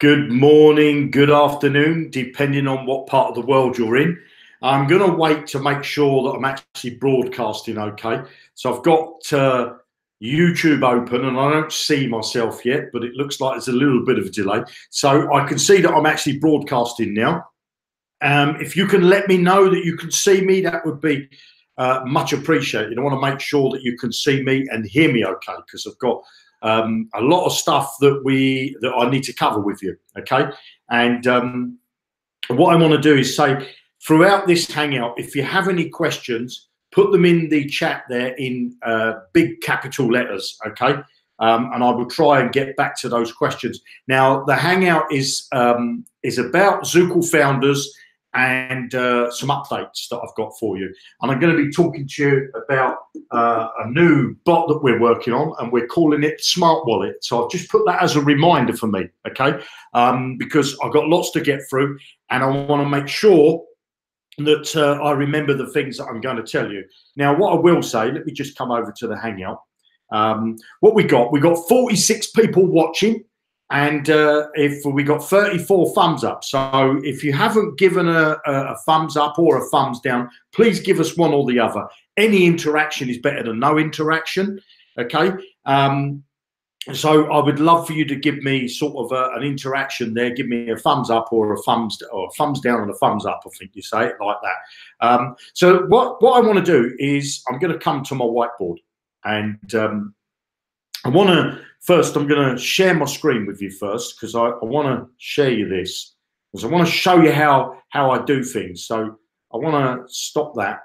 Good morning, good afternoon, depending on what part of the world you're in. I'm going to wait to make sure that I'm actually broadcasting okay. So I've got YouTube open and I don't see myself yet, but it looks like there's a little bit of a delay. So I can see that I'm actually broadcasting now. If you can let me know that you can see me, that would be much appreciated. I want to make sure that you can see me and hear me okay, because I've got a lot of stuff that I need to cover with you, okay? And what I want to do is say throughout this hangout, if you have any questions, put them in the chat there in big capital letters, okay? And I will try and get back to those questions. Now, the hangout is about Zukul Founders and some updates that I've got for you. And I'm going to be talking to you about a new bot that we're working on, and we're calling it Smart Wallet. So I've just put that as a reminder for me, okay? Because I've got lots to get through, and I want to make sure that I remember the things that I'm going to tell you. Now, what I will say, let me just come over to the hangout. What we got 46 people watching. And if we got 34 thumbs up. So if you haven't given a thumbs up or a thumbs down, please give us one or the other. Any interaction is better than no interaction, okay? So I would love for you to give me sort of an interaction there. Give me a thumbs up or a thumbs down and a thumbs up, I think you say it like that. So what I want to do is I'm going to come to my whiteboard, and I want to first, I'm going to share my screen with you first, because I want to share you this, because I want to show you how I do things. So I want to stop that,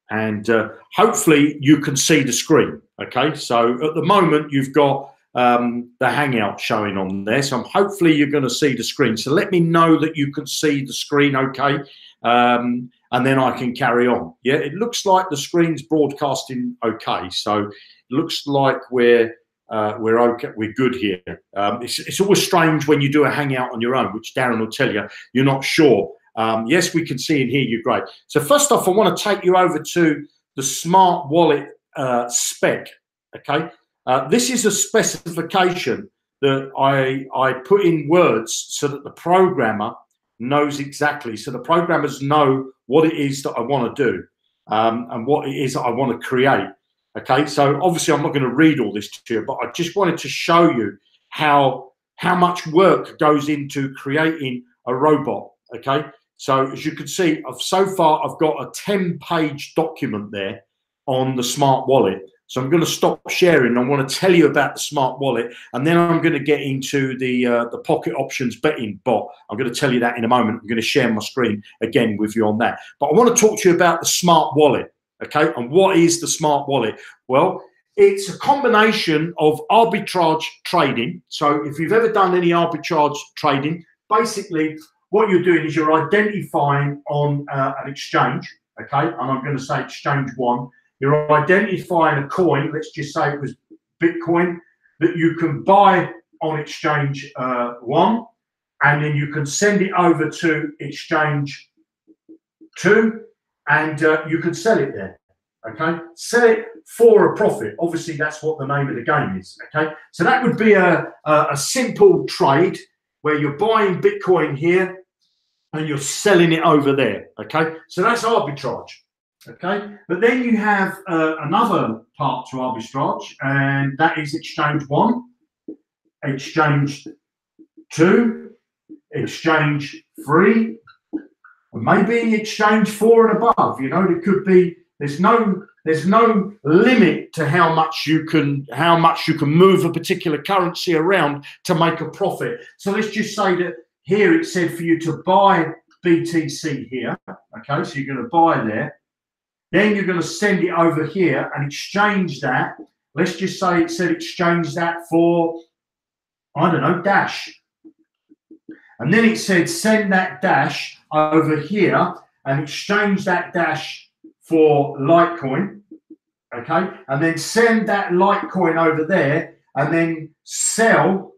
and hopefully you can see the screen. Okay, so at the moment you've got the hangout showing on there, so hopefully you're going to see the screen. So let me know that you can see the screen, okay, and then I can carry on. Yeah, it looks like the screen's broadcasting okay, so it looks like we're okay, we're good here. It's always strange when you do a hangout on your own, which Darren will tell you, you're not sure. Yes, we can see and hear you great. So first off, I want to take you over to the Smart Wallet spec, okay? This is a specification that I put in words so that the programmer knows exactly. So the programmers know what it is that I want to do and what it is that I want to create. Okay, so obviously I'm not going to read all this to you, but I just wanted to show you how much work goes into creating a robot. Okay, so as you can see, so far I've got a 10-page document there on the Smart Wallet. So I'm going to stop sharing. I want to tell you about the Smart Wallet, and then I'm going to get into the pocket options betting bot. I'm going to tell you that in a moment. I'm going to share my screen again with you on that. But I want to talk to you about the Smart Wallet. Okay, and what is the Smart Wallet? Well, it's a combination of arbitrage trading. So if you've ever done any arbitrage trading, basically what you're doing is you're identifying on an exchange, okay, and I'm going to say exchange one. You're identifying a coin, let's just say it was Bitcoin, that you can buy on exchange one, and then you can send it over to exchange two, and you can sell it there, okay? Sell it for a profit. Obviously, that's what the name of the game is, okay? So that would be a simple trade where you're buying Bitcoin here and you're selling it over there, okay? So that's arbitrage, okay? But then you have another part to arbitrage, and that is exchange one, exchange two, exchange three, maybe exchange four and above. You know, it could be. There's no limit to how much you can move a particular currency around to make a profit. So let's just say that here it said for you to buy BTC here. Okay, so you're going to buy there. Then you're going to send it over here and exchange that. Let's just say it said exchange that for, I don't know, Dash. And then it said send that Dash over here and exchange that Dash for Litecoin, okay? And then send that Litecoin over there and then sell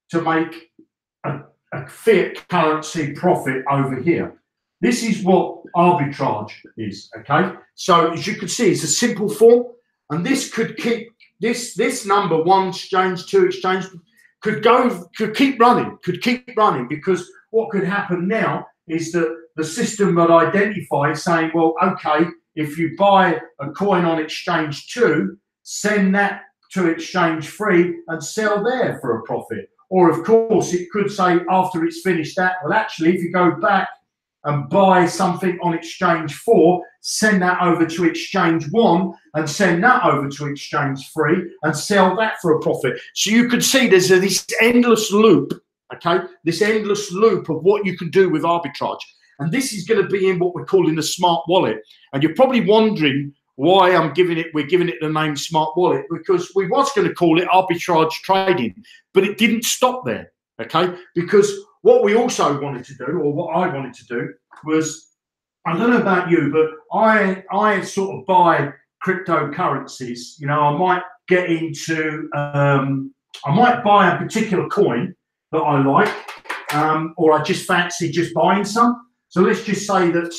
to make a fiat currency profit over here. This is what arbitrage is, okay? So as you can see, it's a simple form, and this could keep this number one exchange, two exchange. could keep running, because what could happen now is that the system would identify saying, well, okay, if you buy a coin on exchange 2, send that to exchange 3 and sell there for a profit. Or of course it could say after it's finished that, well, actually, if you go back and buy something on exchange 4, send that over to exchange 1 and send that over to exchange 3 and sell that for a profit. So you could see there's this endless loop, okay? This endless loop of what you can do with arbitrage. And this is going to be in what we're calling the smart wallet. And you're probably wondering why we're giving it the name smart wallet, because we was going to call it arbitrage trading, but it didn't stop there, okay? Because what we also wanted to do, or what I wanted to do, was, I don't know about you, but I sort of buy cryptocurrencies. You know, I might get into, I might buy a particular coin that I like, or I just fancy just buying some. So let's just say that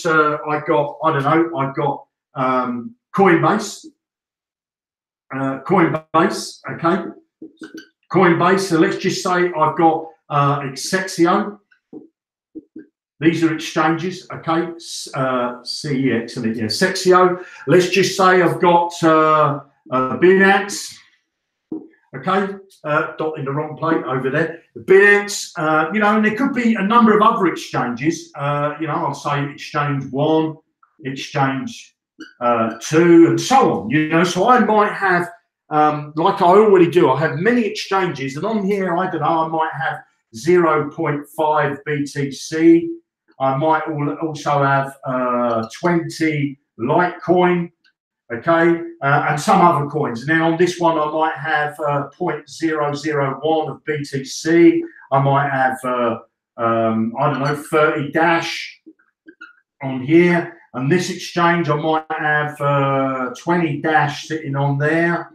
I've got Coinbase, okay? Coinbase, so let's just say I've got Exexio. These are exchanges, okay? CEX, and yeah, Exexio. Let's just say I've got Binance, okay? Dot in the wrong plate over there. Binance, you know, and there could be a number of other exchanges. You know, I'll say exchange 1, exchange 2, and so on. You know, so I might have, like I already do, I have many exchanges, and on here, I don't know, I might have 0.5 BTC. I might also have 20 Litecoin, okay, and some other coins. Now on this one, I might have 0.001 of BTC. I might have, I don't know, 30 Dash on here. And this exchange, I might have 20 Dash sitting on there.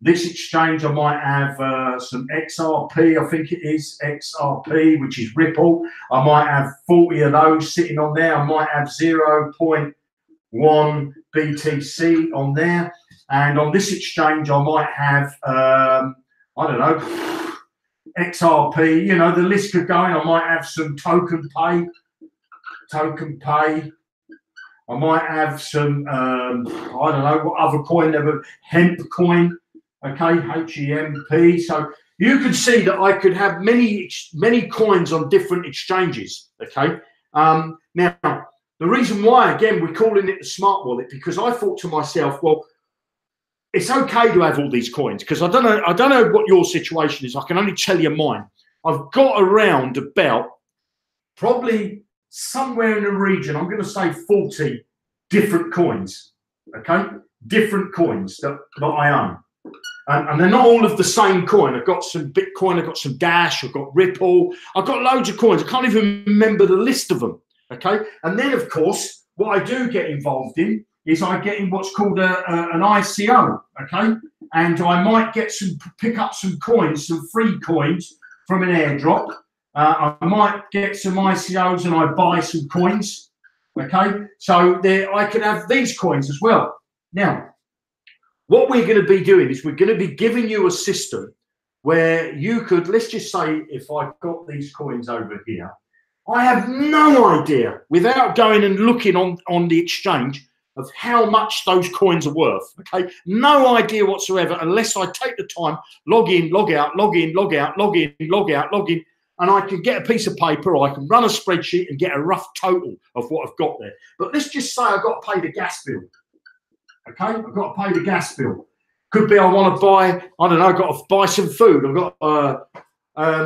This exchange, I might have some XRP, I think it is XRP, which is Ripple. I might have 40 of those sitting on there. I might have 0.1 BTC on there. And on this exchange, I might have, I don't know, XRP. You know, the list could go in. I might have some token pay. I might have some, I don't know, what other coin, hemp coin, okay, HEMP. So you can see that I could have many coins on different exchanges, okay. Now, the reason why, again, we're calling it the smart wallet, because I thought to myself, well, it's okay to have all these coins, because I don't know what your situation is. I can only tell you mine. I've got around about probably somewhere in the region, I'm going to say 40 different coins, okay? Different coins that I own. And they're not all of the same coin. I've got some Bitcoin, I've got some Dash, I've got Ripple, I've got loads of coins. I can't even remember the list of them, okay? And then, of course, what I do get involved in is I get in what's called an ICO, okay? And I might pick up some coins, some free coins from an airdrop. I might get some ICOs and I buy some coins, okay? So there, I can have these coins as well. Now, what we're going to be doing is we're going to be giving you a system where you could, let's just say if I've got these coins over here, I have no idea, without going and looking on the exchange, of how much those coins are worth, okay? No idea whatsoever, unless I take the time, log in, log out, log in, log out, log in, log out, log in, and I can get a piece of paper, or I can run a spreadsheet and get a rough total of what I've got there. But let's just say I've got to pay the gas bill, okay? I've got to pay the gas bill. Could be I want to buy, I don't know, I've got to buy some food. I've got, I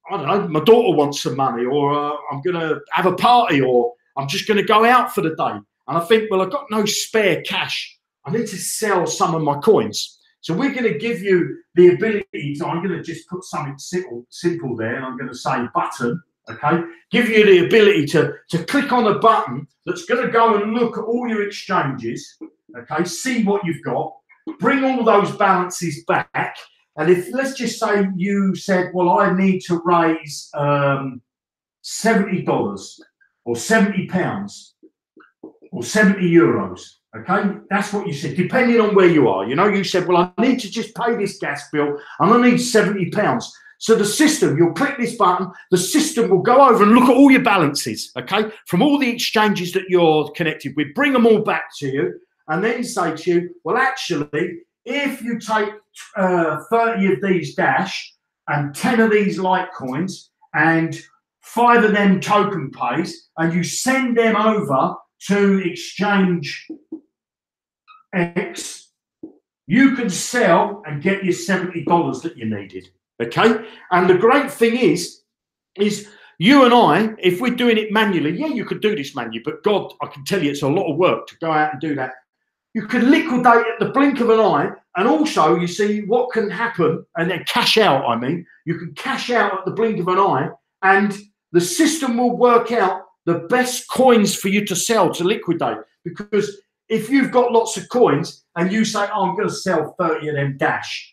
don't know, my daughter wants some money, or I'm going to have a party, or I'm just going to go out for the day. And I think, well, I've got no spare cash. I need to sell some of my coins. So we're going to give you the ability to, I'm going to just put something simple there, and I'm going to say button, okay? Give you the ability to click on a button that's going to go and look at all your exchanges, okay? See what you've got, bring all those balances back. And if, let's just say you said, well, I need to raise $70 or £70 or 70 euros, okay? That's what you said, depending on where you are. You know, you said, well, I need to just pay this gas bill and I need £70. So the system, you'll click this button, the system will go over and look at all your balances, okay, from all the exchanges that you're connected with, bring them all back to you, and then say to you, well, actually, if you take 30 of these Dash and 10 of these Litecoins and 5 of them token pays, and you send them over to exchange X, you can sell and get your $70 that you needed. Okay, and the great thing is you and I, if we're doing it manually, yeah, you could do this manually, but God, I can tell you, it's a lot of work to go out and do that. You can liquidate at the blink of an eye, and also you see what can happen, and then cash out. I mean, you can cash out at the blink of an eye, and the system will work out the best coins for you to sell to liquidate. Because if you've got lots of coins and you say, oh, I'm going to sell 30 of them Dash,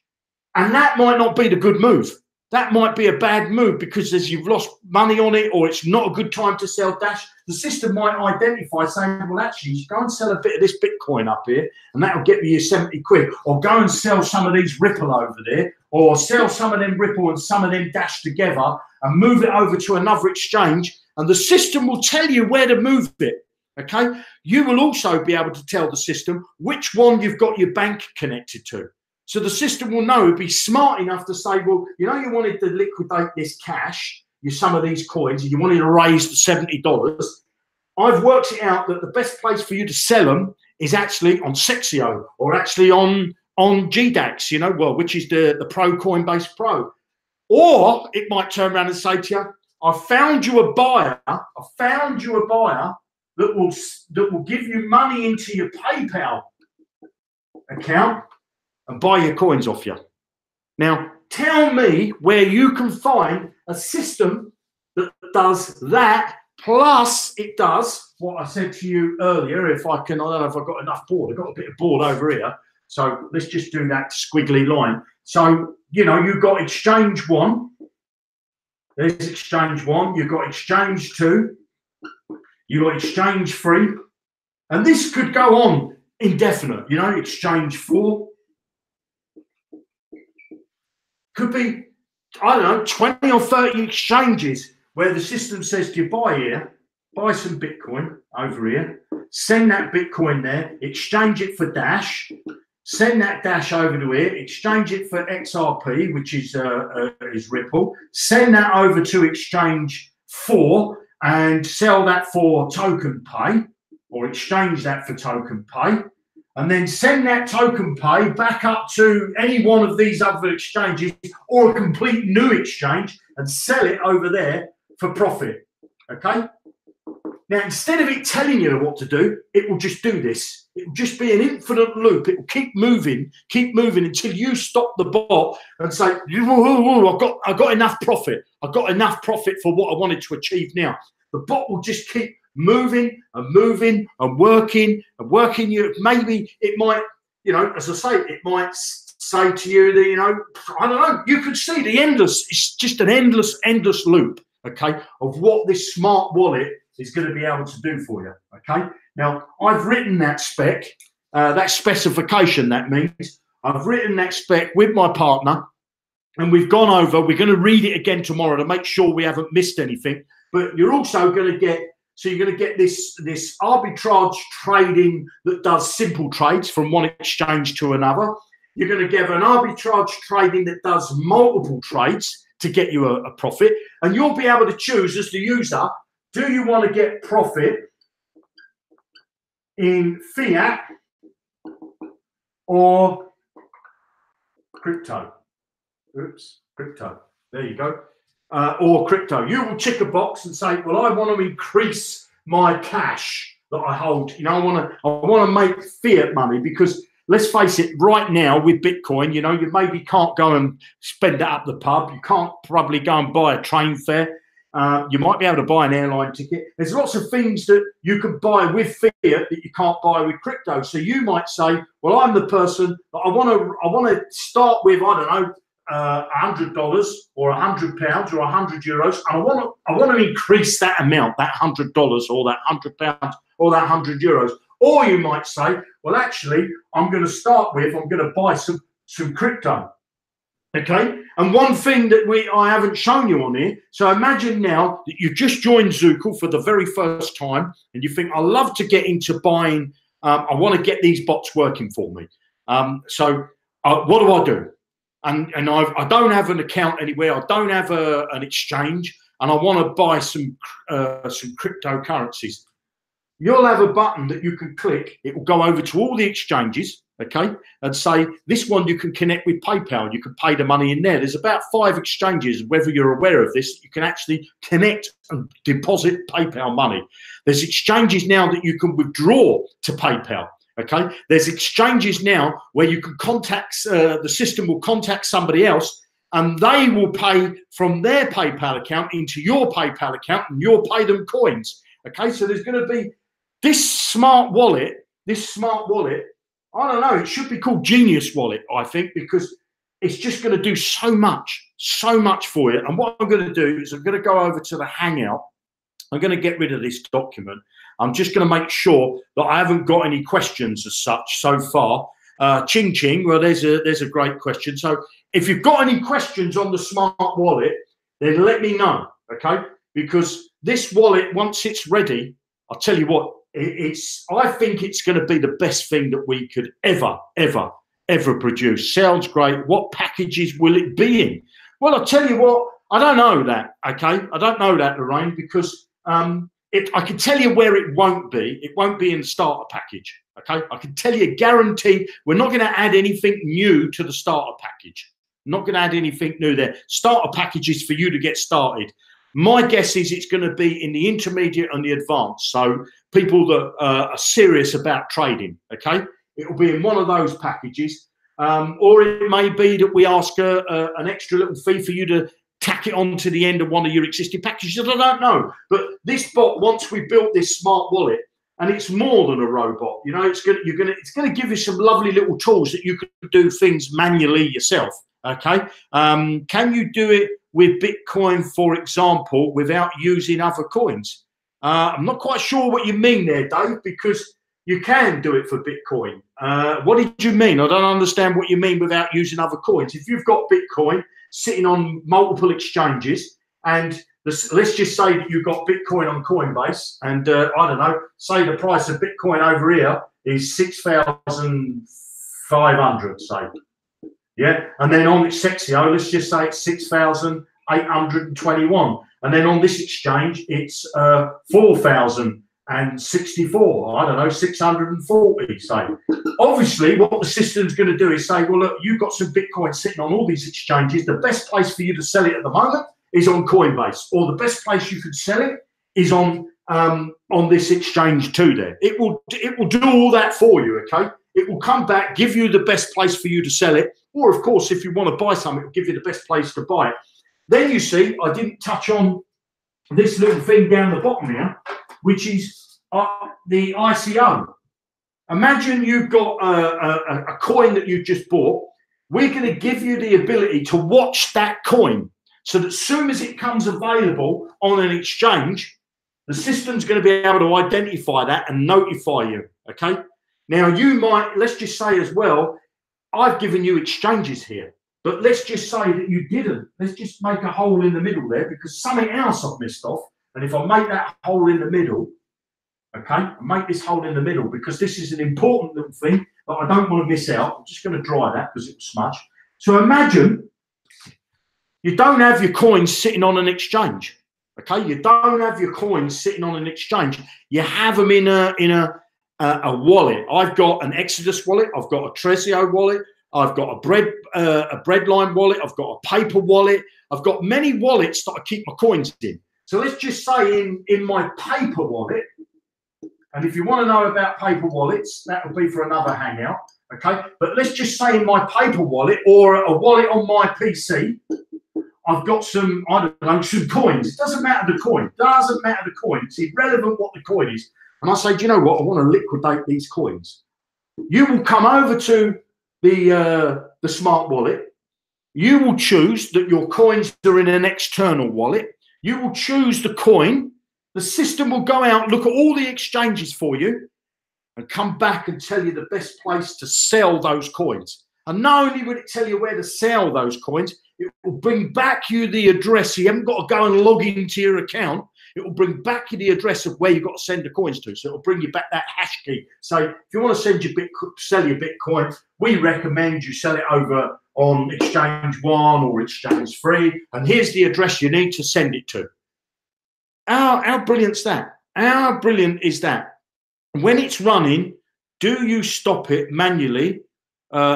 and that might not be the good move. That might be a bad move because as you've lost money on it, or it's not a good time to sell Dash, the system might identify saying, well, actually, you go and sell a bit of this Bitcoin up here, and that'll get you 70 quid. Or go and sell some of these Ripple over there, or sell some of them Ripple and some of them Dash together and move it over to another exchange. And the system will tell you where to move it. Okay. You will also be able to tell the system which one you've got your bank connected to. So the system will know, be smart enough to say, well, you know, you wanted to liquidate this cash, some of these coins, and you wanted to raise the $70. I've worked it out that the best place for you to sell them is actually on Sexio, or actually on GDAX, you know, well, which is the Pro Coinbase Pro. Or it might turn around and say to you, I found you a buyer that will give you money into your PayPal account and buy your coins off you. Now, tell me where you can find a system that does that, plus it does what I said to you earlier. If I can, I don't know if I've got enough board. I've got a bit of board over here. So let's just do that squiggly line. So, you know, you've got exchange 1. There's exchange 1. You've got exchange 2. You've got exchange 3. And this could go on indefinite, you know, exchange 4. Could be, I don't know, 20 or 30 exchanges where the system says to you, buy here, buy some Bitcoin over here, send that Bitcoin there, exchange it for Dash, send that Dash over to here, exchange it for XRP, which is Ripple, send that over to exchange 4 and sell that for token pay, or exchange that for token pay, and then send that token pay back up to any one of these other exchanges or a complete new exchange and sell it over there for profit. Okay? Now, instead of it telling you what to do, it will just do this. It will just be an infinite loop. It will keep moving until you stop the bot and say, I've got enough profit. I've got enough profit for what I wanted to achieve now. The bot will just keep moving and moving and working. You maybe it might, you know, as I say, it might say to you that, you know, I don't know, you could see the endless, it's just an endless loop, okay, of what this smart wallet is going to be able to do for you. Okay, now I've written that spec, that specification, that means I've written that spec with my partner, and we've gone over, we're going to read it again tomorrow to make sure we haven't missed anything. But you're also going to get, so you're going to get this arbitrage trading that does simple trades from one exchange to another. You're going to get an arbitrage trading that does multiple trades to get you a profit. And you'll be able to choose as the user, do you want to get profit in fiat or crypto? Oops, crypto. There you go. Or crypto. You will tick a box and say, well, I want to increase my cash that I hold. You know, I want to make fiat money, because let's face it, right now with Bitcoin, you know, you maybe can't go and spend it up the pub. You can't probably go and buy a train fare. You might be able to buy an airline ticket. There's lots of things that you can buy with fiat that you can't buy with crypto. So you might say, well, I'm the person that I want to start with, I don't know, $100 or £100 or €100, and I want to increase that amount, that $100 or that £100 or that €100. Or you might say, well, actually, I'm going to buy some crypto. Okay, and one thing that I haven't shown you on here. So imagine now that you've just joined Zukul for the very first time, and you think, I love to get into buying. I want to get these bots working for me. So what do I do? And I don't have an account anywhere. I don't have an exchange, and I want to buy some cryptocurrencies. You'll have a button that you can click. It will go over to all the exchanges, okay, and say, this one you can connect with PayPal. You can pay the money in there. There's about 5 exchanges, whether you're aware of this, you can actually connect and deposit PayPal money. There's exchanges now that you can withdraw to PayPal, okay. There's exchanges now where you can contact, the system will contact somebody else, and they will pay from their PayPal account into your PayPal account, and you'll pay them coins, okay. So there's going to be this smart wallet, I don't know, it should be called Genius Wallet, I think, because it's just going to do so much for you. And what I'm going to do is I'm going to go over to the Hangout. I'm going to get rid of this document. I'm just going to make sure that I haven't got any questions as such so far. Ching Ching, well, there's a great question. So if you've got any questions on the smart wallet, then let me know, okay? Because this wallet, once it's ready, I'll tell you what, I think it's going to be the best thing that we could ever produce. Sounds great. What packages will it be in? Well, I'll tell you what, I don't know that, okay? I don't know that, Lorraine, because I can tell you where it won't be. It won't be in the starter package, okay? I can tell you, guaranteed, we're not going to add anything new to the starter package. Not going to add anything new there. Starter packages for you to get started. My guess is it's going to be in the intermediate and the advanced. So people that are serious about trading, okay? It will be in one of those packages. Or it may be that we ask an extra little fee for you to tack it on to the end of one of your existing packages. I don't know. But this bot, once we built this smart wallet, and it's more than a robot, you know, it's going to give you some lovely little tools that you can do things manually yourself, okay? Can you do it with Bitcoin, for example, without using other coins? I'm not quite sure what you mean there, Dave, because you can do it for Bitcoin. What did you mean? I don't understand what you mean without using other coins. If you've got Bitcoin sitting on multiple exchanges, and let's just say that you've got Bitcoin on Coinbase, and I don't know, say the price of Bitcoin over here is 6,500, say. Yeah, and then on Sexio, let's just say it's 6,821, and then on this exchange it's 4,064. I don't know, 640. Say, obviously, what the system's going to do is say, well, look, you've got some Bitcoin sitting on all these exchanges. The best place for you to sell it at the moment is on Coinbase, or the best place you could sell it is on this exchange too. There, it will do all that for you. Okay, it will come back, give you the best place for you to sell it. Or, of course, if you want to buy something, it will give you the best place to buy it. Then you see, I didn't touch on this little thing down the bottom here, which is the ICO. Imagine you've got a coin that you've just bought. We're going to give you the ability to watch that coin, so that as soon as it comes available on an exchange, the system's going to be able to identify that and notify you, okay? Now, you might, let's just say as well, I've given you exchanges here, but let's just say that you didn't. Let's just make a hole in the middle there, because something else I've missed off. And if I make that hole in the middle, okay, I make this hole in the middle, because this is an important little thing that I don't want to miss out. I'm just going to dry that because it was smudge. So imagine you don't have your coins sitting on an exchange, okay? You don't have your coins sitting on an exchange. You have them in a wallet. I've got an Exodus wallet. I've got a Trezio wallet. I've got a Breadline wallet. I've got a paper wallet. I've got many wallets that I keep my coins in. So let's just say in my paper wallet, and if you want to know about paper wallets, that will be for another hangout, okay? But let's just say in my paper wallet, or a wallet on my PC, I've got some, I don't know, some coins. It doesn't matter the coin. It doesn't matter the coin. It's irrelevant what the coin is. And I say, do you know what? I want to liquidate these coins. You will come over to the smart wallet. You will choose that your coins are in an external wallet. You will choose the coin. The system will go out, look at all the exchanges for you, and come back and tell you the best place to sell those coins. And not only will it tell you where to sell those coins, it will bring back you the address. You haven't got to go and log into your account. It will bring back you the address of where you've got to send the coins to. So it will bring you back that hash key. So if you want to sell your Bitcoin, we recommend you sell it over on Exchange One or Exchange Free. And here's the address you need to send it to. How brilliant's that? How brilliant is that? When it's running, do you stop it manually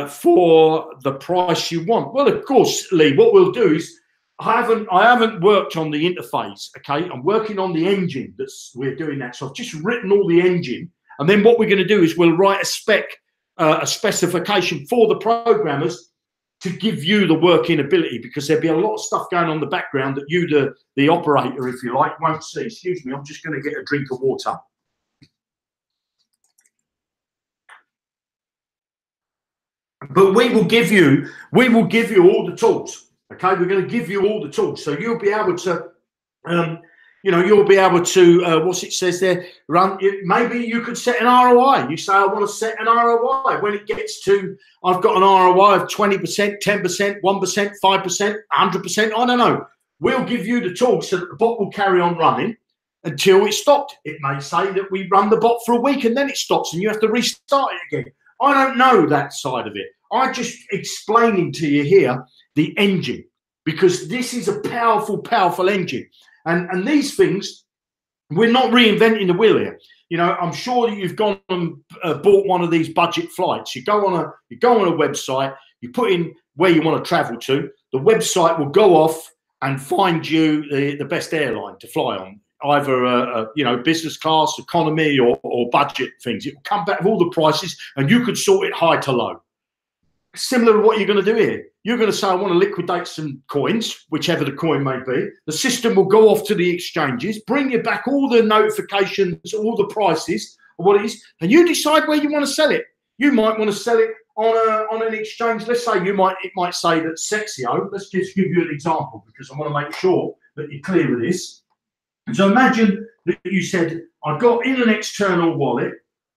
for the price you want? Well, of course, Lee, what we'll do is I haven't worked on the interface, okay? I'm working on the engine we're doing that. So I've just written all the engine. And then what we're going to do is we'll write a specification for the programmers to give you the working ability, because there'll be a lot of stuff going on in the background that you, the operator, if you like, won't see. Excuse me, I'm just going to get a drink of water. But we will give you all the tools. Okay, we're going to give you all the tools, so you'll be able to, you'll be able to. What's it says there? Maybe you could set an ROI. You say, I want to set an ROI. When it gets to, I've got an ROI of 20%, 10%, 1%, 5%, 100%. I don't know. We'll give you the tools so that the bot will carry on running until it's stopped. It may say that we run the bot for a week and then it stops and you have to restart it again. I don't know that side of it. I'm just explaining to you here the engine, because this is a powerful, powerful engine. And these things, we're not reinventing the wheel here. You know, I'm sure that you've gone and bought one of these budget flights. You go on a website, you put in where you want to travel to. The website will go off and find you the best airline to fly on, either business class, economy, or budget things. It will come back with all the prices, and you could sort it high to low. Similar to what you're going to do here. You're going to say, I want to liquidate some coins, whichever the coin may be. The system will go off to the exchanges, bring you back all the notifications, all the prices of what it is, and you decide where you want to sell it. You might want to sell it on an exchange. Let's say it might say that Sexio. Let's just give you an example, because I want to make sure that you're clear with this. So imagine that you said, I've got in an external wallet.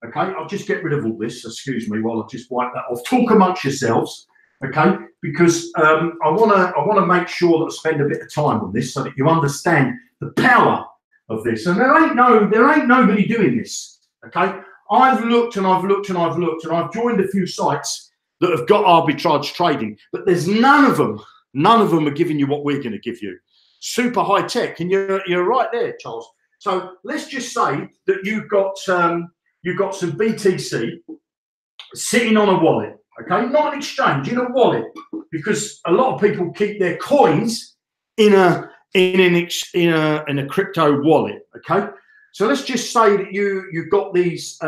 Okay, I'll just get rid of all this. Excuse me while I just wipe that off. Talk amongst yourselves, okay? Because I want to make sure that I spend a bit of time on this so that you understand the power of this. And there ain't nobody doing this, okay? I've looked and I've looked and I've looked, and I've joined a few sites that have got arbitrage trading, but there's none of them are giving you what we're going to give you. Super high tech, and you're right there, Charles. So let's just say that you've got some BTC sitting on a wallet, okay? Not an exchange, in a wallet, because a lot of people keep their coins in a crypto wallet, okay? So let's just say that you've got these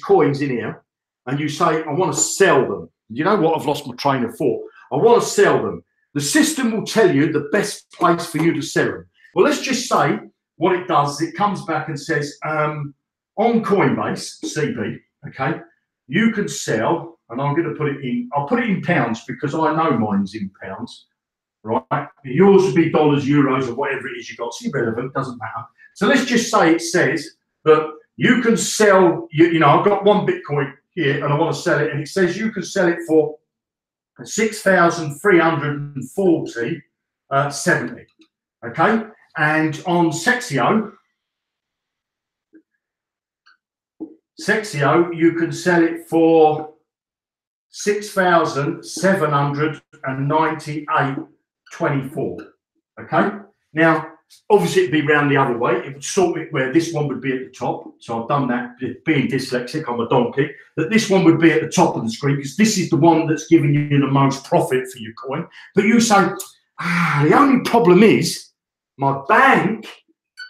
coins in here, and you say, I want to sell them. You know what? I've lost my train of thought. I want to sell them. The system will tell you the best place for you to sell them. Well, let's just say what it does is it comes back and says, on Coinbase, CB, okay, you can sell, and I'm going to put it in, I'll put it in pounds because I know mine's in pounds, right? Yours would be dollars, euros, or whatever it is you got. It's irrelevant, doesn't matter. So let's just say it says that you can sell, I've got one Bitcoin here and I want to sell it, and it says you can sell it for 6,340.70, okay? And on Sexio, you can sell it for 6,798.24. Okay. Now, obviously, it'd be round the other way. It would sort it where this one would be at the top. So I've done that. Being dyslexic, I'm a donkey. That this one would be at the top of the screen because this is the one that's giving you the most profit for your coin. But you say, the only problem is my bank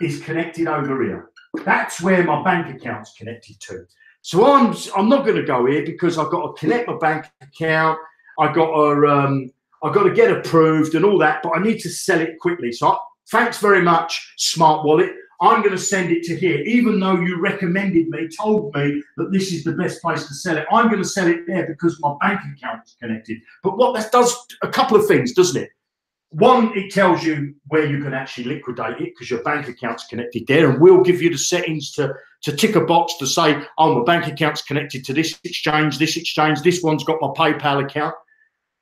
is connected over here. That's where my bank account's connected to. So I'm not going to go here because I've got to connect my bank account. I've got to get approved and all that, but I need to sell it quickly. So thanks very much, Smart Wallet. I'm going to send it to here, even though you recommended me, told me that this is the best place to sell it. I'm going to sell it there because my bank account is connected. But what that does, a couple of things, doesn't it? One, it tells you where you can actually liquidate it because your bank account's connected there, and we'll give you the settings to tick a box to say, oh, my bank account's connected to this exchange, this one's got my PayPal account.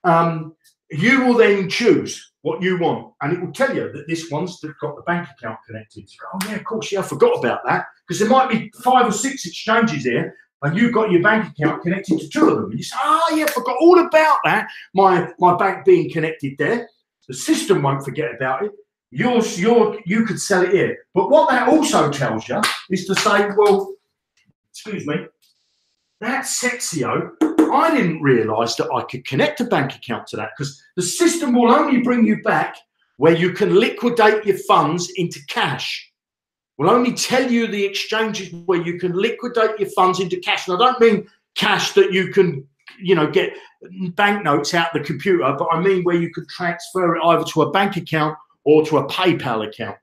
you will then choose what you want, and it will tell you that this one's got the bank account connected. So, oh yeah, of course, yeah, I forgot about that, because there might be 5 or 6 exchanges here, and you've got your bank account connected to 2 of them. And you say, oh yeah, I forgot all about that. My bank being connected there. The system won't forget about it. You could sell it here. But what that also tells you is to say, well, excuse me, that Sexio, I didn't realise that I could connect a bank account to that, because the system will only bring you back where you can liquidate your funds into cash. Will only tell you the exchanges where you can liquidate your funds into cash. And I don't mean cash that you can, you know, get banknotes out the computer, but I mean where you could transfer it either to a bank account or to a PayPal account.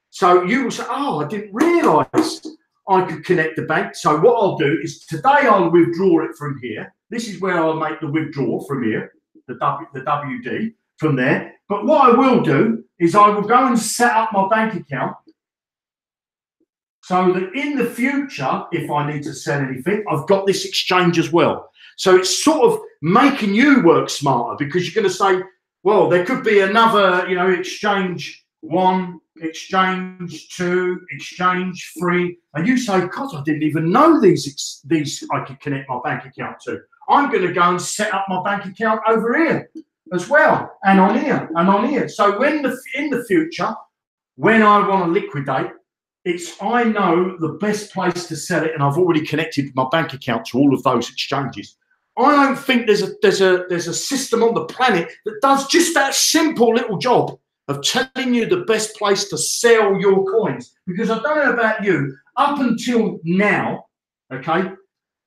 So you will say, oh, I didn't realise I could connect the bank. So what I'll do is today I'll withdraw it from here. This is where I'll make the withdrawal from here, the WD from there. But what I will do is I will go and set up my bank account so that in the future, if I need to sell anything, I've got this exchange as well. So it's sort of making you work smarter, because you're going to say, well, there could be another, you know, exchange 1, exchange 2, exchange 3, and you say, God, I didn't even know these I could connect my bank account to. I'm going to go and set up my bank account over here as well, and on here, and on here. So when in the future, when I want to liquidate, I know the best place to sell it, and I've already connected my bank account to all of those exchanges. I don't think there's a system on the planet that does just that simple little job of telling you the best place to sell your coins. Because I don't know about you, up until now, okay,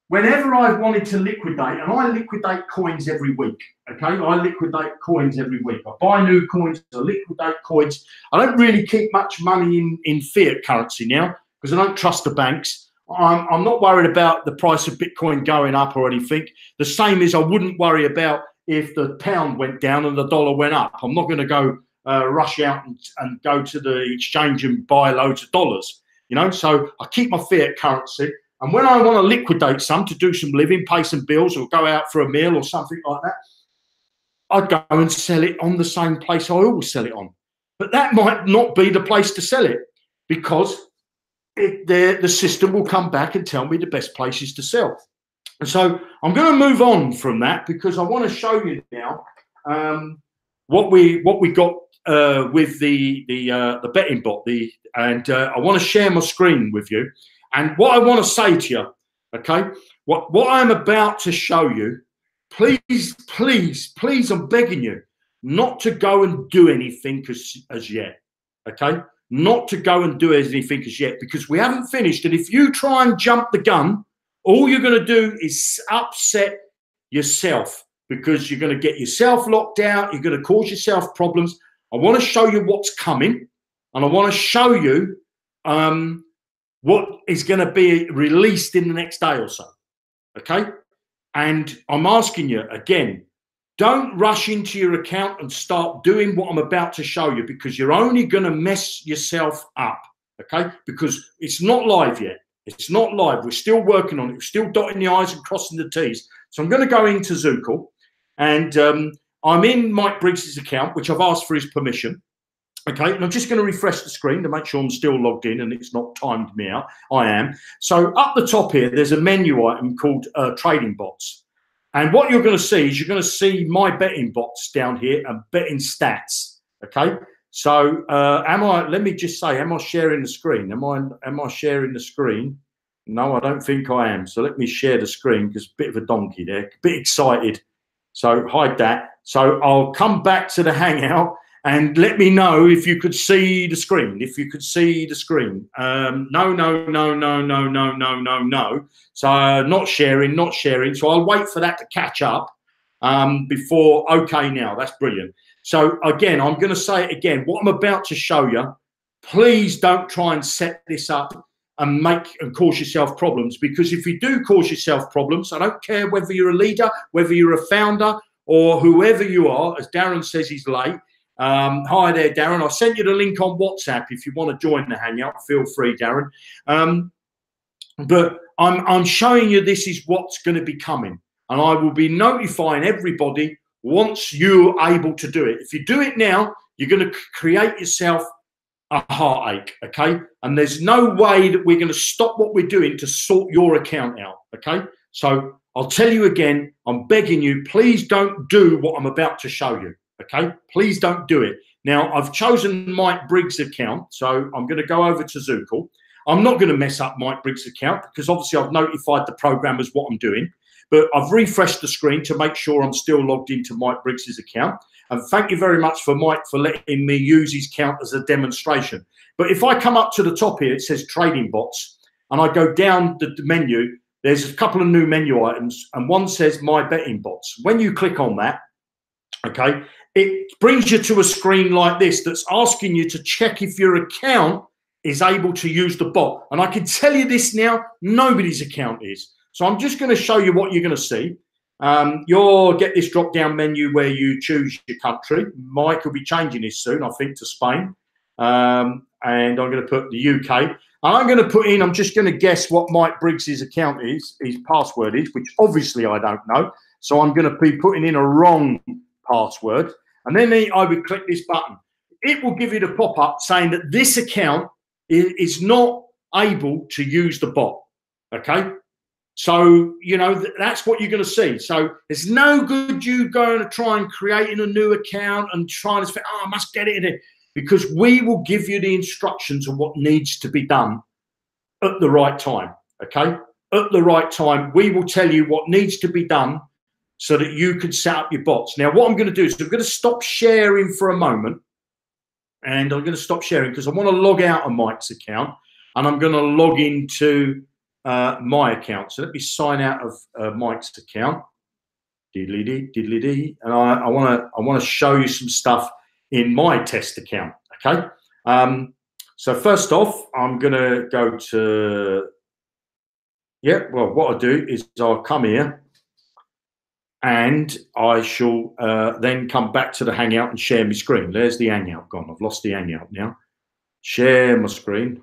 whenever I've wanted to liquidate, and I liquidate coins every week, okay, I liquidate coins every week. I buy new coins, I liquidate coins. I don't really keep much money in fiat currency now, because I don't trust the banks. I'm not worried about the price of Bitcoin going up or anything. The same as I wouldn't worry about if the pound went down and the dollar went up. I'm not going to go rush out and go to the exchange and buy loads of dollars, you know. So I keep my fiat currency, and when I want to liquidate some to do some living, pay some bills, or go out for a meal or something like that, I'd go and sell it on the same place I always sell it on. But that might not be the place to sell it, because the system will come back and tell me the best places to sell. And so I'm going to move on from that, because I want to show you now what we got with the betting bot. I want to share my screen with you, and what I want to say to you, okay, what I'm about to show you, please, please, please, I'm begging you not to go and do anything as yet, okay? Not to go and do anything as yet, because we haven't finished. And if you try and jump the gun, all you're going to do is upset yourself, because you're going to get yourself locked out. You're going to cause yourself problems. I want to show you what's coming, and I want to show you what is going to be released in the next day or so, okay? And I'm asking you again, don't rush into your account and start doing what I'm about to show you, because you're only going to mess yourself up, okay? Because it's not live yet. It's not live. We're still working on it. We're still dotting the I's and crossing the T's. So I'm going to go into Zukul, and I'm in Mike Briggs's account, which I've asked for his permission, okay? And I'm just going to refresh the screen to make sure I'm still logged in and it's not timed me out. I am. So up the top here, there's a menu item called Trading Bots. And what you're going to see is you're going to see my betting bots down here and betting stats, okay? So let me just say, am I sharing the screen? Am I sharing the screen? No, I don't think I am. So let me share the screen, because a bit of a donkey there, a bit excited. So hide that. So I'll come back to the Hangout and let me know if you could see the screen. If you could see the screen. No. So not sharing. So I'll wait for that to catch up before. Okay, now that's brilliant. So again, I'm going to say it again. What I'm about to show you, please don't try and set this up and cause yourself problems, because if you do cause yourself problems, I don't care whether you're a leader, whether you're a founder, or whoever you are. As Darren says, he's late. Hi there, Darren. I sent you the link on WhatsApp. If you want to join the Hangout, feel free, Darren. But I'm showing you this is what's going to be coming, and I will be notifying everybody once you're able to do it. If you do it now, you're going to create yourself a heartache, okay? And there's no way that we're going to stop what we're doing to sort your account out, okay? So I'll tell you again, I'm begging you, please don't do what I'm about to show you, okay? Please don't do it. Now, I've chosen Mike Briggs' account, so I'm going to go over to Zukul. I'm not going to mess up Mike Briggs' account because obviously I've notified the programmers what I'm doing, but I've refreshed the screen to make sure I'm still logged into Mike Briggs' account. And thank you very much for Mike for letting me use his account as a demonstration. But if I come up to the top here, it says trading bots, and I go down the menu, there's a couple of new menu items, and one says my betting bots. When you click on that, okay, it brings you to a screen like this that's asking you to check if your account is able to use the bot. And I can tell you this now, nobody's account is. So I'm just going to show you what you're going to see. You'll get this drop down menu where you choose your country. Mike will be changing this soon, I think, to Spain. And I'm going to put the UK. And I'm going to put in, I'm just going to guess what Mike Briggs' account is, his password is, which obviously I don't know. So I'm going to be putting in a wrong password. And then I would click this button. It will give you the pop-up saying that this account is not able to use the bot. Okay? So, you know, that's what you're going to see. So there's no good you going to try and creating a new account and trying to say, oh, I must get it in it. Because we will give you the instructions on what needs to be done at the right time, okay? At the right time, we will tell you what needs to be done so that you can set up your bots. Now, what I'm going to do is I'm going to stop sharing for a moment, and I'm going to stop sharing because I want to log out of Mike's account, and I'm going to log into my account. So let me sign out of Mike's account. Diddly-dee, diddly-dee. And I want to show you some stuff in my test account, okay? So first off, I'm going to go to, well, what I'll do is I'll come here and I shall then come back to the Hangout and share my screen. There's the Hangout gone. I've lost the Hangout now. Share my screen.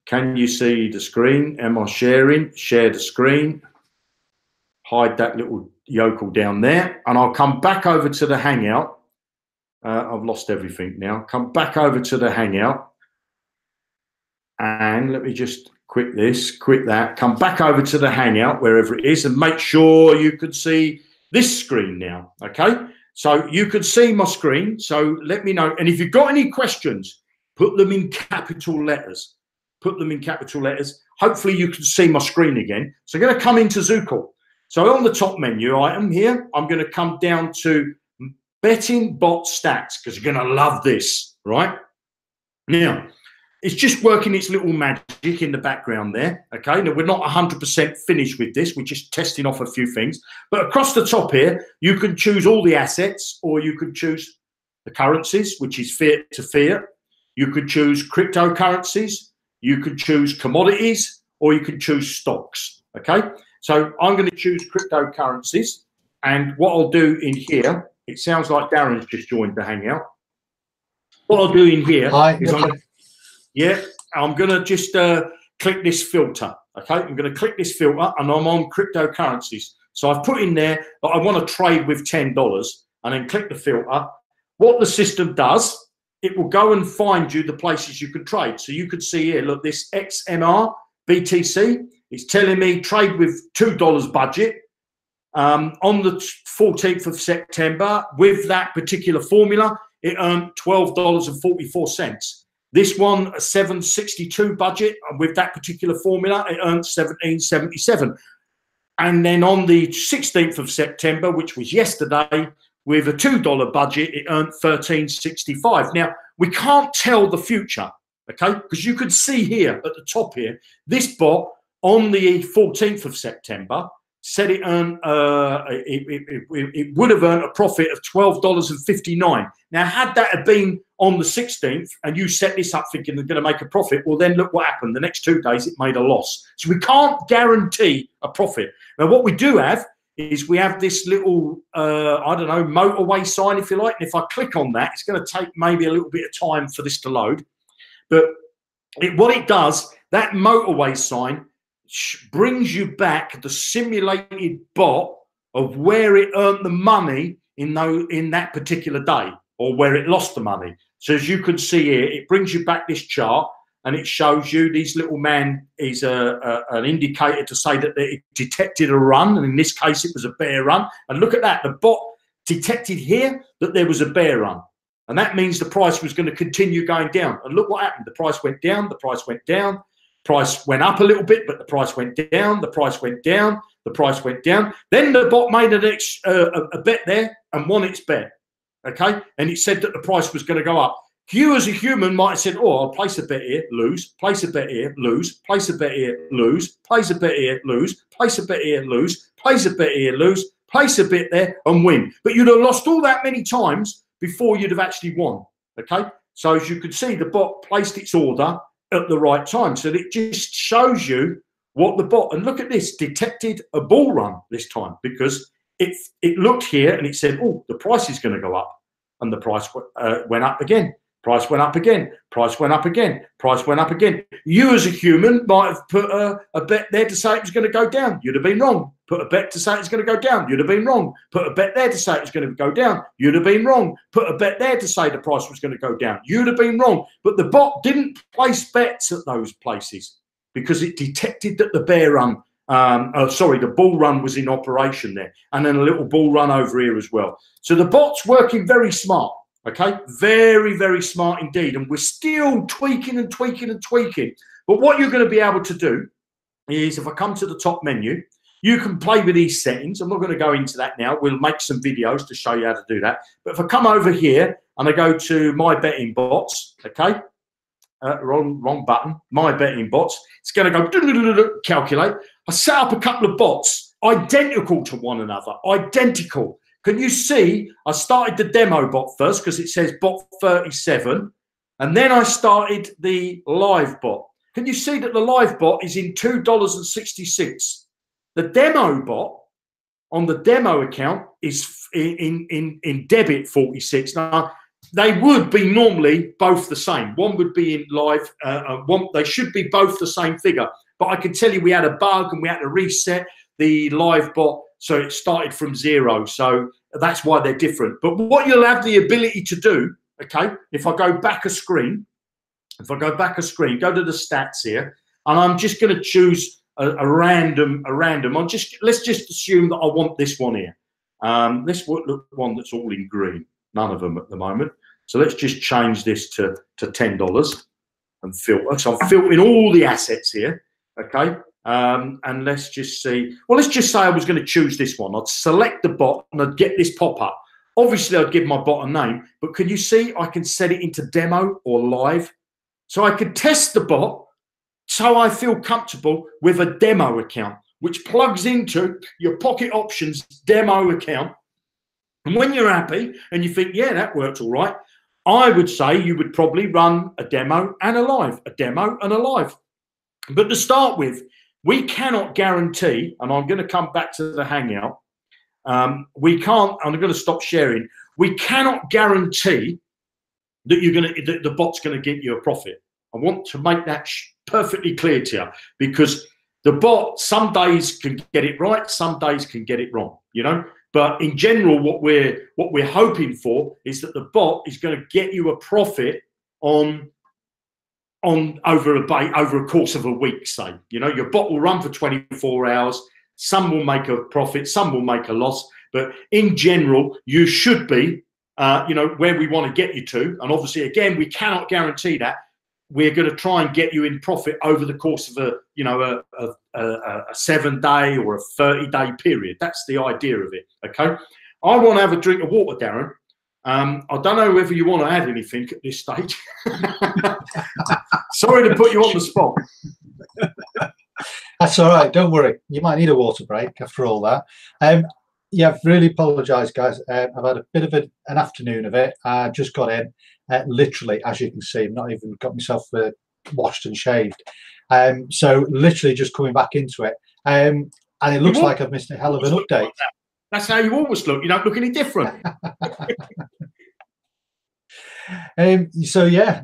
Can you see the screen? Am I sharing? Share the screen. Hide that little yokel down there, and I'll come back over to the Hangout. I've lost everything now. Come back over to the Hangout, and let me just quit this, quit that. Come back over to the Hangout, wherever it is, and make sure you can see this screen now, okay? So you can see my screen, so let me know. And if you've got any questions, put them in capital letters. Put them in capital letters. Hopefully you can see my screen again. So I'm going to come into Zukul. So on the top menu item here, I'm going to come down to betting bot stats because you're going to love this, right? Now, it's just working its little magic in the background there, okay? Now, we're not 100% finished with this. We're just testing off a few things. But across the top here, you can choose all the assets, or you could choose the currencies, which is fiat to fiat. You could choose cryptocurrencies. You could choose commodities, or you could choose stocks, okay? So I'm going to choose cryptocurrencies, and what I'll do in here, it sounds like Darren's just joined the Hangout. What I'll do in here is I'm going to just click this filter, okay? I'm going to click this filter, and I'm on cryptocurrencies. So I've put in there that I want to trade with $10, and then click the filter. What the system does, it will go and find you the places you can trade. So you can see here, look, this XMR BTC, it's telling me trade with $2 budget on the 14th of September. With that particular formula, it earned $12.44. This one, a 762 budget, with that particular formula, it earned $17.77. And then on the 16th of September, which was yesterday, with a $2 budget, it earned $13.65. Now, we can't tell the future, okay? Because you can see here at the top here, this bot on the 14th of September said it earned, it would have earned a profit of $12.59. Now, had that have been on the 16th and you set this up thinking they're going to make a profit, well, then look what happened. The next 2 days, it made a loss. So we can't guarantee a profit. Now, what we do have is we have this little, I don't know, motorway sign, if you like. And if I click on that, it's going to take maybe a little bit of time for this to load. But what it does, that motorway sign brings you back the simulated bot of where it earned the money in that particular day, or where it lost the money. So as you can see here, it brings you back this chart, and it shows you this little man is an indicator to say that it detected a run, and in this case it was a bear run. And look at that, the bot detected here that there was a bear run, and that means the price was going to continue going down. And look what happened. The price went down, the price went down, price went up a little bit, but the price went down, the price went down, the price went down. Then the bot made a bet there and won its bet, okay? And it said that the price was going to go up. You as a human might have said, oh, I'll place a bet here, lose, place a bet here, lose, place a bet here, lose, place a bet here, lose, place a bet here, lose, place a bet here, lose, place a bet there and win. But you'd have lost all that many times before you'd have actually won, okay? So as you can see, the bot placed its order at the right time. So it just shows you what the bot, and look at this, detected a bull run this time, because it looked here and it said, oh, the price is going to go up, and the price went up again. Price went up again, price went up again, price went up again. You as a human might have put a bet there to say it was going to go down. You'd have been wrong. Put a bet to say it's going to go down. You'd have been wrong. Put a bet there to say it was going to go down. You'd have been wrong. Put a bet there to say the price was going to go down. You'd have been wrong. But the bot didn't place bets at those places because it detected that the bear run, the bull run was in operation there. And then a little bull run over here as well. So the bot's working very smart. Okay, very, very smart indeed. And we're still tweaking and tweaking and tweaking. But what you're going to be able to do is, if I come to the top menu, you can play with these settings. I'm not going to go into that now. We'll make some videos to show you how to do that. But if I come over here and I go to my betting bots, okay, wrong button, my betting bots, it's going to go calculate. I set up a couple of bots identical to one another, identical. Can you see, I started the demo bot first because it says bot 37, and then I started the live bot. Can you see that the live bot is in $2.66? The demo bot on the demo account is in debit 46. Now, they would be normally both the same. One would be in live, they should be both the same figure. But I can tell you we had a bug and we had to reset the live bot. So it started from 0. So that's why they're different. But what you'll have the ability to do, okay, if I go back a screen, go to the stats here, and I'm just going to choose a random. Let's just assume that I want this one here. This one that's all in green. None of them at the moment. So let's just change this to $10 and filter. So I'm filtering all the assets here, okay. And let's just see. Well, let's just say I was going to choose this one. I'd select the bot and I'd get this pop up. Obviously, I'd give my bot a name, but can you see I can set it into demo or live? So I could test the bot so I feel comfortable with a demo account, which plugs into your pocket options demo account. And when you're happy and you think, yeah, that works all right, I would say you would probably run a demo and a live, a demo and a live. But to start with, we cannot guarantee, and I'm going to come back to the Hangout, we can't, I'm going to stop sharing, we cannot guarantee that that the bot's going to get you a profit. I want to make that perfectly clear to you, because the bot some days can get it right, some days can get it wrong, you know. But in general, what we're hoping for is that the bot is going to get you a profit over a course of a week, say. You know, your bot will run for 24 hours. Some will make a profit, some will make a loss. But in general, you should be, you know, where we want to get you to. And obviously, again, we cannot guarantee that. We're going to try and get you in profit over the course of a 7-day or a 30-day period. That's the idea of it. Okay. I want to have a drink of water, Darren. I don't know whether you want to add anything at this stage. Sorry to put you on the spot. That's all right. Don't worry. You might need a water break after all that. Yeah, really apologise, guys. I've had a bit of an afternoon of it. I just got in, literally, as you can see, I've not even got myself washed and shaved. So literally just coming back into it. And it looks like I've missed a hell of an update. That's how you always look. You don't look any different. So yeah,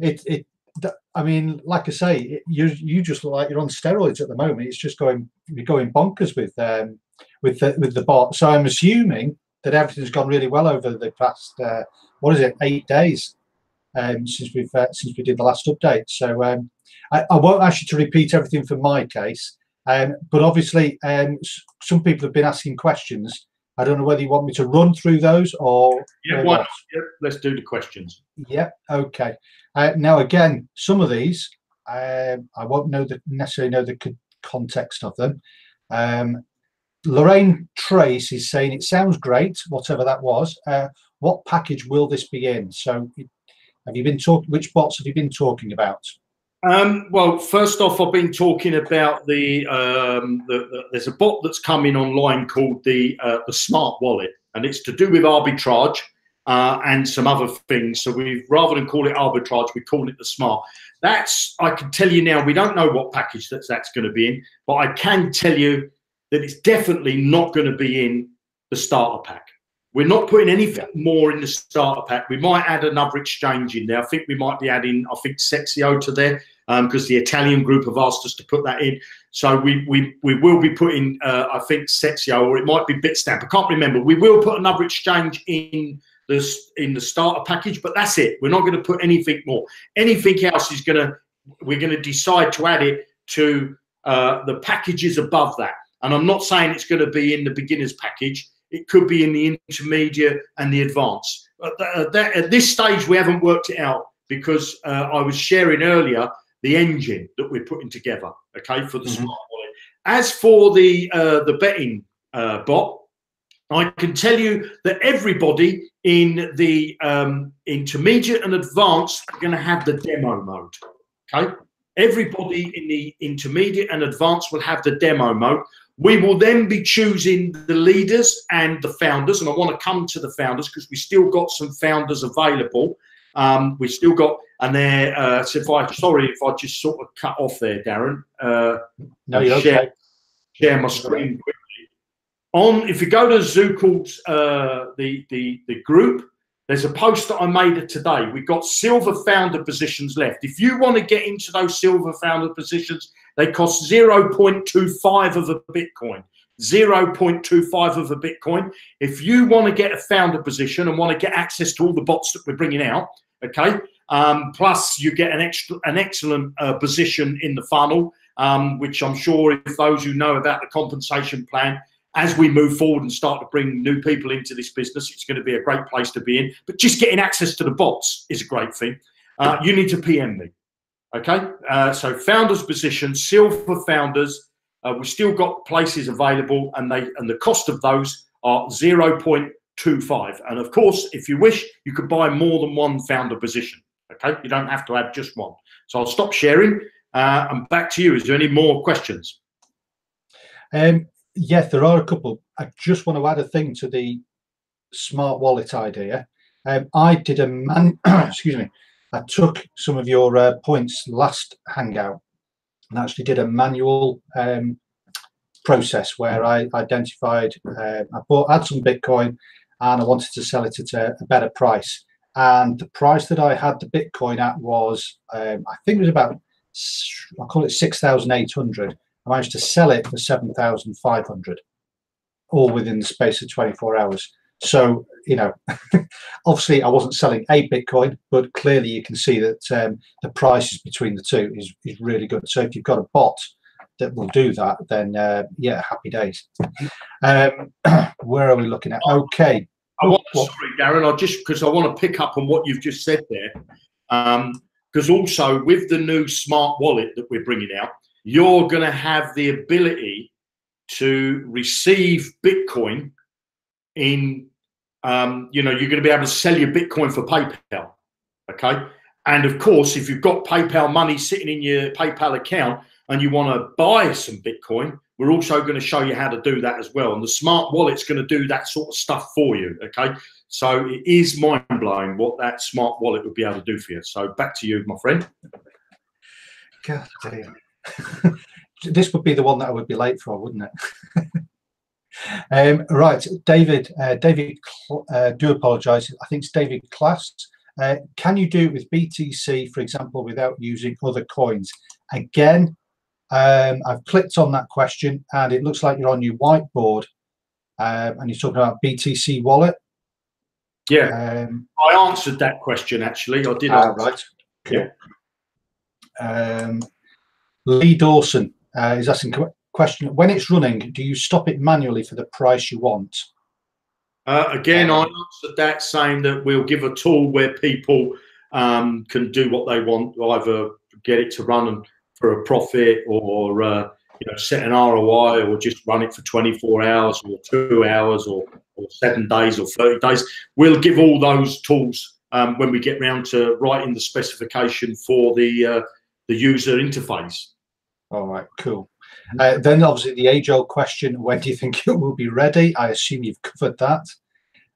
I mean, like I say, you just look like you're on steroids at the moment. It's just you're going bonkers with the bot. So I'm assuming that everything's gone really well over the past 8 days since we did the last update. So I won't ask you to repeat everything for my case, but obviously some people have been asking questions. I don't know whether you want me to run through those or let's do the questions. Yeah, okay. Now again, some of these I won't necessarily know the context of them. Lorraine Trace is saying it sounds great, whatever that was. What package will this be in? So have you been which bots have you been talking about? Well, first off, I've been talking about there's a bot that's coming online called the Smart Wallet, and it's to do with arbitrage and some other things. So we, rather than call it arbitrage, we call it the Smart. I can tell you now, we don't know what package that's going to be in, but I can tell you that it's definitely not going to be in the starter pack. We're not putting anything more in the starter pack. We might add another exchange in there. I think we might be adding, Sexio to there because the Italian group have asked us to put that in. So we will be putting, I think, Sexio, or it might be Bitstamp. I can't remember. We will put another exchange in the starter package, but that's it. We're not going to put anything more. Anything else we're going to decide to add it to the packages above that. And I'm not saying it's going to be in the beginner's package. It could be in the intermediate and the advanced. At this stage, we haven't worked it out because I was sharing earlier the engine that we're putting together, okay, for the Smart Wallet. As for the betting bot, I can tell you that everybody in the intermediate and advanced are going to have the demo mode, okay? Everybody in the intermediate and advanced will have the demo mode. We will then be choosing the leaders and the founders, and I want to come to the founders because we still got some founders available. We still got, and there. So sorry if I just sort of cut off there, Darren. No, you're okay. Share my screen quickly. If you go to Zukul's the group, there's a post that I made today. We've got silver founder positions left. If you want to get into those silver founder positions, they cost 0.25 of a Bitcoin. 0.25 of a Bitcoin. If you want to get a founder position and want to get access to all the bots that we're bringing out, okay, plus you get an excellent position in the funnel, which I'm sure if those who know about the compensation plan, as we move forward and start to bring new people into this business, it's going to be a great place to be in. But just getting access to the bots is a great thing. You need to PM me. Okay, so founders position, silver founders, we've still got places available, and the cost of those are 0.25. And of course, if you wish, you could buy more than one founder position. Okay, you don't have to have just one. So I'll stop sharing and back to you. Is there any more questions? Yes, there are a couple. I just want to add a thing to the Smart Wallet idea. I did excuse me. I took some of your points last Hangout and actually did a manual process where I identified, I had some Bitcoin and I wanted to sell it at a better price. And the price that I had the Bitcoin at was, I think it was about, I'll call it 6,800. I managed to sell it for 7,500, all within the space of 24 hours. So, you know, obviously I wasn't selling a Bitcoin, but clearly you can see that the prices between the two is really good. So if you've got a bot that will do that, then yeah, happy days. Where are we looking at? Okay. Sorry, Darren, because I want to pick up on what you've just said there. Because also with the new Smart Wallet that we're bringing out, you're going to have the ability to receive Bitcoin in, you know, you're going to be able to sell your Bitcoin for PayPal, okay? And of course, if you've got PayPal money sitting in your PayPal account and you want to buy some Bitcoin, we're also going to show you how to do that as well. And the Smart Wallet's going to do that sort of stuff for you, okay? So it is mind-blowing what that Smart Wallet would be able to do for you. So back to you, my friend. God damn. This would be the one that I would be late for, wouldn't it? Right, David, do apologise. I think it's David Class. Can you do it with BTC, for example, without using other coins? Again, I've clicked on that question, and it looks like you're on your whiteboard, and you're talking about BTC wallet. Yeah, I answered that question actually. I did. Right. Cool. Yeah. Lee Dawson is asking a question. When it's running, do you stop it manually for the price you want? Again, I answered that saying that we'll give a tool where people can do what they want, either get it to run for a profit, or you know, set an ROI, or just run it for 24 hours or 2 hours or 7 days or 30 days. We'll give all those tools when we get round to writing the specification for the user interface. All right, cool. Then obviously the age-old question, when do you think it will be ready? I assume you've covered that.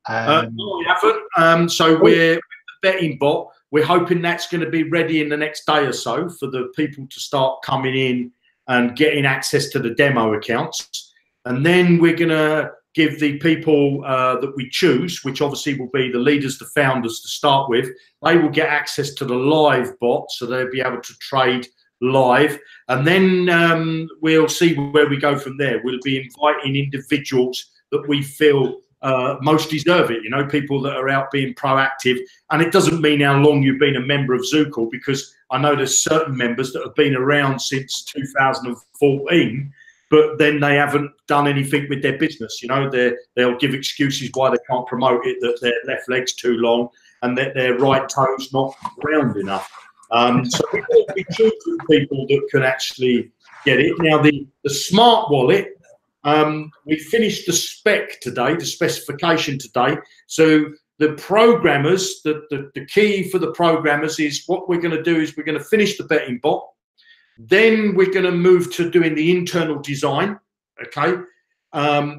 No, we haven't. So we're with the betting bot. We're hoping that's going to be ready in the next day or so for the people to start coming in and getting access to the demo accounts. And then we're going to give the people that we choose, which obviously will be the leaders, the founders to start with, they will get access to the live bot, so they'll be able to trade live. And then we'll see where we go from there. We'll be inviting individuals that we feel most deserve it, you know, people that are out being proactive. And it doesn't mean how long you've been a member of Zukul, because I know there's certain members that have been around since 2014, but then they haven't done anything with their business. You know, they'll give excuses why they can't promote it, that their left leg's too long and that their right toe's not round enough. So we choose people that can actually get it. Now, the smart wallet, we finished the spec today, the specification today. So the programmers, the key for the programmers is what we're going to do is we're going to finish the betting bot. Then we're going to move to doing the internal design. Okay.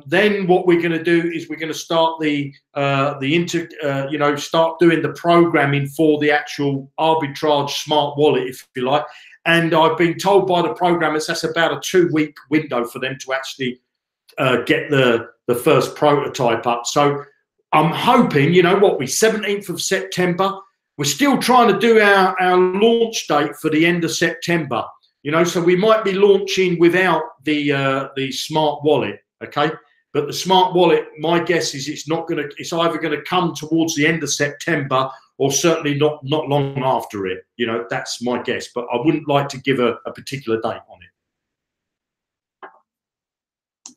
Then what we're going to do is we're going to start start doing the programming for the actual arbitrage smart wallet, if you like. And I've been told by the programmers that's about a 2-week window for them to actually get the first prototype up. So I'm hoping, you know what, 17th of September. We're still trying to do our launch date for the end of September. You know, so we might be launching without the smart wallet. Okay, but the smart wallet, my guess is it's either going to come towards the end of September or certainly not long after it. You know, that's my guess, but I wouldn't like to give a particular date on it.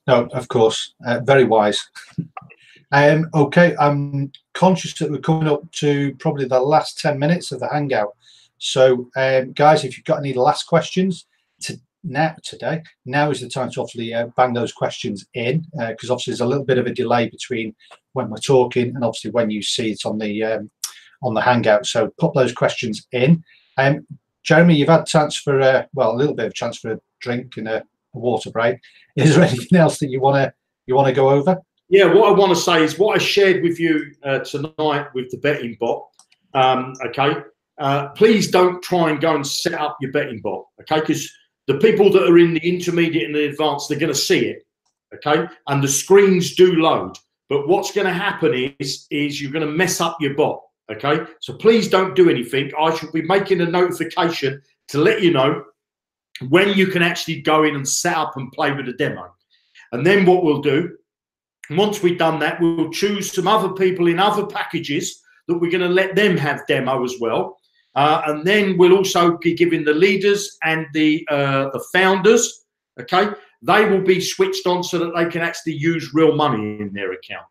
No, of course, very wise. Okay, I'm conscious that we're coming up to probably the last 10 minutes of the Hangout. So, guys, if you've got any last questions now is the time to obviously bang those questions in, because obviously there's a little bit of a delay between when we're talking and obviously when you see it on the Hangout. So put those questions in. Jeremy, you've had a chance for a little bit of chance for a drink and a water break. Is there anything else that you want to go over? Yeah, what I want to say is what I shared with you tonight with the betting bot. Okay, please don't try and go and set up your betting bot. Okay, because the people that are in the intermediate and the advanced, they're going to see it, okay? And the screens do load. But what's going to happen is you're going to mess up your bot, okay? So please don't do anything. I should be making a notification to let you know when you can actually go in and set up and play with the demo. And then what we'll do, once we've done that, we'll choose some other people in other packages that we're going to let them have demo as well. And then we'll also be giving the leaders and the founders, okay, they will be switched on so that they can actually use real money in their account.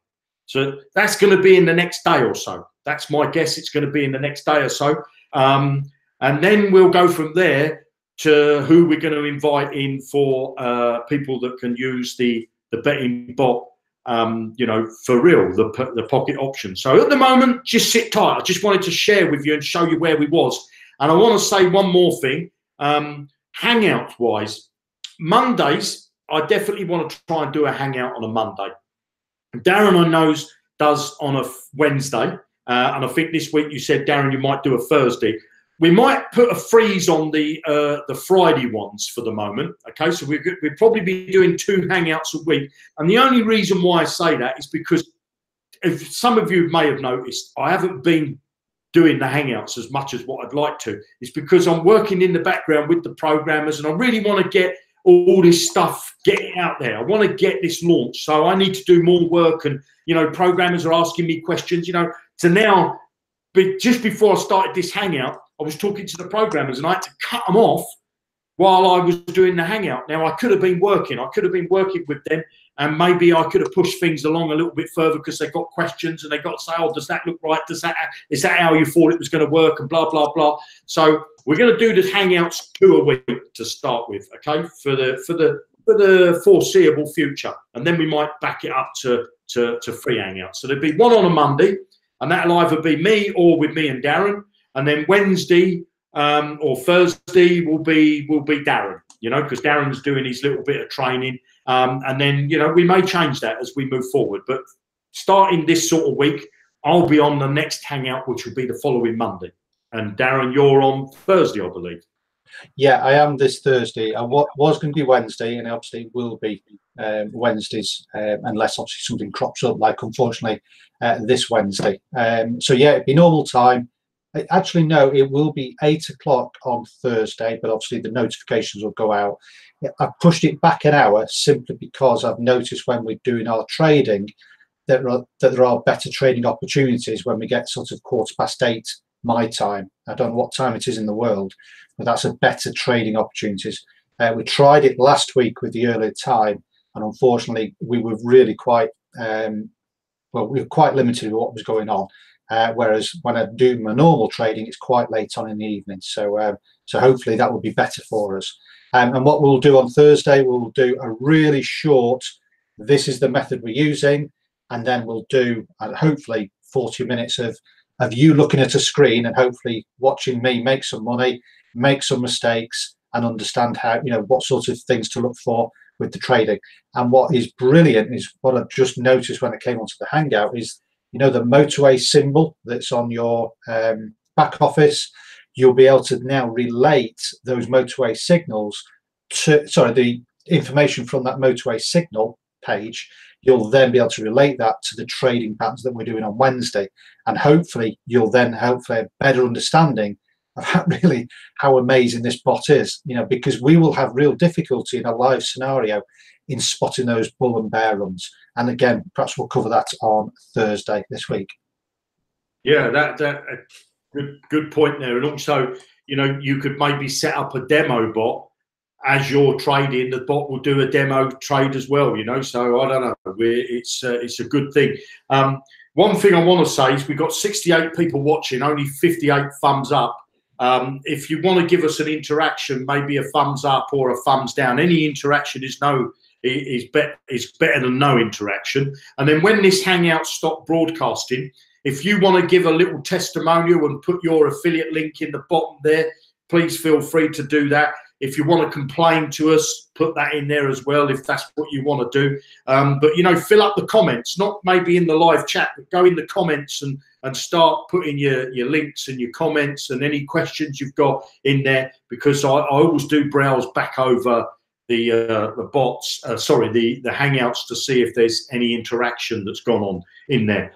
So that's going to be in the next day or so. That's my guess. It's going to be in the next day or so. And then we'll go from there to who we're going to invite in for people that can use the betting bot, you know, for real, the pocket option. So at the moment, just sit tight. I just wanted to share with you and show you where we was. And I want to say one more thing. Hangout wise, Mondays, I definitely want to try and do a hangout on a Monday. Darren, I know, does on a Wednesday. And I think this week you said, Darren, you might do a Thursday. We might put a freeze on the Friday ones for the moment. Okay, so we'd probably be doing 2 hangouts a week. And the only reason why I say that is because if some of you may have noticed, I haven't been doing the Hangouts as much as what I'd like to. It's because I'm working in the background with the programmers, and I really want to get all this stuff, get it out there. I want to get this launched. So I need to do more work, and, you know, programmers are asking me questions, you know. So now, just before I started this Hangout, I was talking to the programmers, and I had to cut them off while I was doing the Hangout. Now, I could have been working. I could have been working with them, and maybe I could have pushed things along a little bit further because they got questions and they got to say, oh, does that look right? Is that how you thought it was going to work? And blah, blah, blah. So we're going to do the Hangouts 2 a week to start with, okay, for the foreseeable future. And then we might back it up to free Hangouts. So there'll be one on a Monday, and that'll either be me or with me and Darren. And then Wednesday or Thursday will be Darren, you know, because Darren's doing his little bit of training. And then, you know, we may change that as we move forward. But starting this sort of week, I'll be on the next Hangout, which will be the following Monday. And Darren, you're on Thursday, I believe. Yeah, I am this Thursday. I was going to be Wednesday, and obviously will be Wednesdays, unless obviously something crops up, like unfortunately this Wednesday. So yeah, it'd be normal time. Actually, no, it will be 8 o'clock on Thursday, but obviously the notifications will go out. I've pushed it back an hour simply because I've noticed when we're doing our trading that there are better trading opportunities when we get sort of 8:15 my time. I don't know what time it is in the world, but that's a better trading opportunities. We tried it last week with the earlier time, and unfortunately we were really quite well, we were quite limited with what was going on. Whereas when I do my normal trading, it's quite late on in the evening. So so hopefully that will be better for us. And what we'll do on Thursday, we'll do a really short, this is the method we're using, and then we'll do hopefully 40 minutes of you looking at a screen and hopefully watching me make some money, make some mistakes, and understand how, you know, what sorts of things to look for with the trading. And what is brilliant is what I've just noticed when I came onto the Hangout is, you know, the motorway symbol that's on your back office. You'll be able to now relate those motorway signals to, sorry, the information from that motorway signal page. You'll then be able to relate that to the trading patterns that we're doing on Wednesday. And hopefully you'll then have a better understanding of really how amazing this bot is, you know, because we will have real difficulty in a live scenario in spotting those bull and bear runs. And again, perhaps we'll cover that on Thursday this week. Yeah, that good point there. And also, you know, you could maybe set up a demo bot as you're trading. The bot will do a demo trade as well, you know. So I don't know. It's a good thing. One thing I want to say is we've got 68 people watching, only 58 thumbs up. If you want to give us an interaction, maybe a thumbs up or a thumbs down. Any interaction is better than no interaction. And then when this Hangout stops broadcasting, if you want to give a little testimonial and put your affiliate link in the bottom there, please feel free to do that. If you want to complain to us, put that in there as well, if that's what you want to do. But, you know, fill up the comments, not maybe in the live chat, but go in the comments and start putting your links and your comments and any questions you've got in there, because I always do browse back over the bots, the Hangouts, to see if there's any interaction that's gone on in there.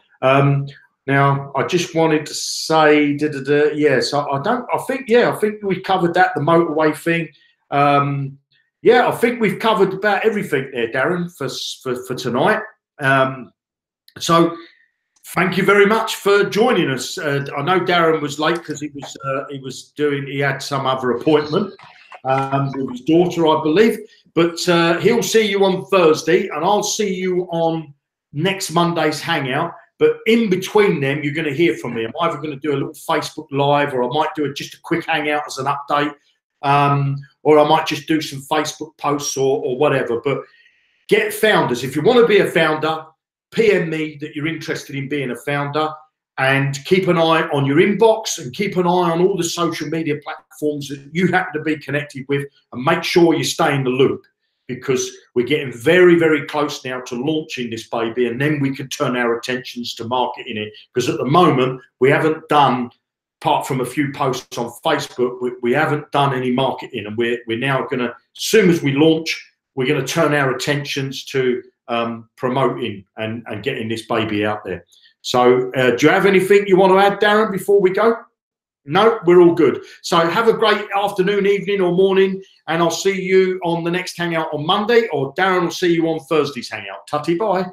Now, I just wanted to say, yes, I think we covered that, the motorway thing. Yeah, I think we've covered about everything there, Darren, for tonight. So thank you very much for joining us. I know Darren was late because he had some other appointment with his daughter, I believe. But he'll see you on Thursday, and I'll see you on next Monday's Hangout. But in between them, you're going to hear from me. I'm either going to do a little Facebook Live, or I might do just a quick Hangout as an update, or I might just do some Facebook posts or whatever. But get founders. If you want to be a founder, PM me that you're interested in being a founder, and keep an eye on your inbox and keep an eye on all the social media platforms that you happen to be connected with, and make sure you stay in the loop, because we're getting very, very close now to launching this baby, and then we can turn our attentions to marketing it. Because at the moment, we haven't done, apart from a few posts on Facebook, we haven't done any marketing, and we're now going to, as soon as we launch, we're going to turn our attentions to promoting and getting this baby out there. So do you have anything you want to add, Darren, before we go? No, we're all good. So have a great afternoon, evening or morning, and I'll see you on the next hangout on Monday, or Darren will see you on Thursday's hangout. Tutty bye.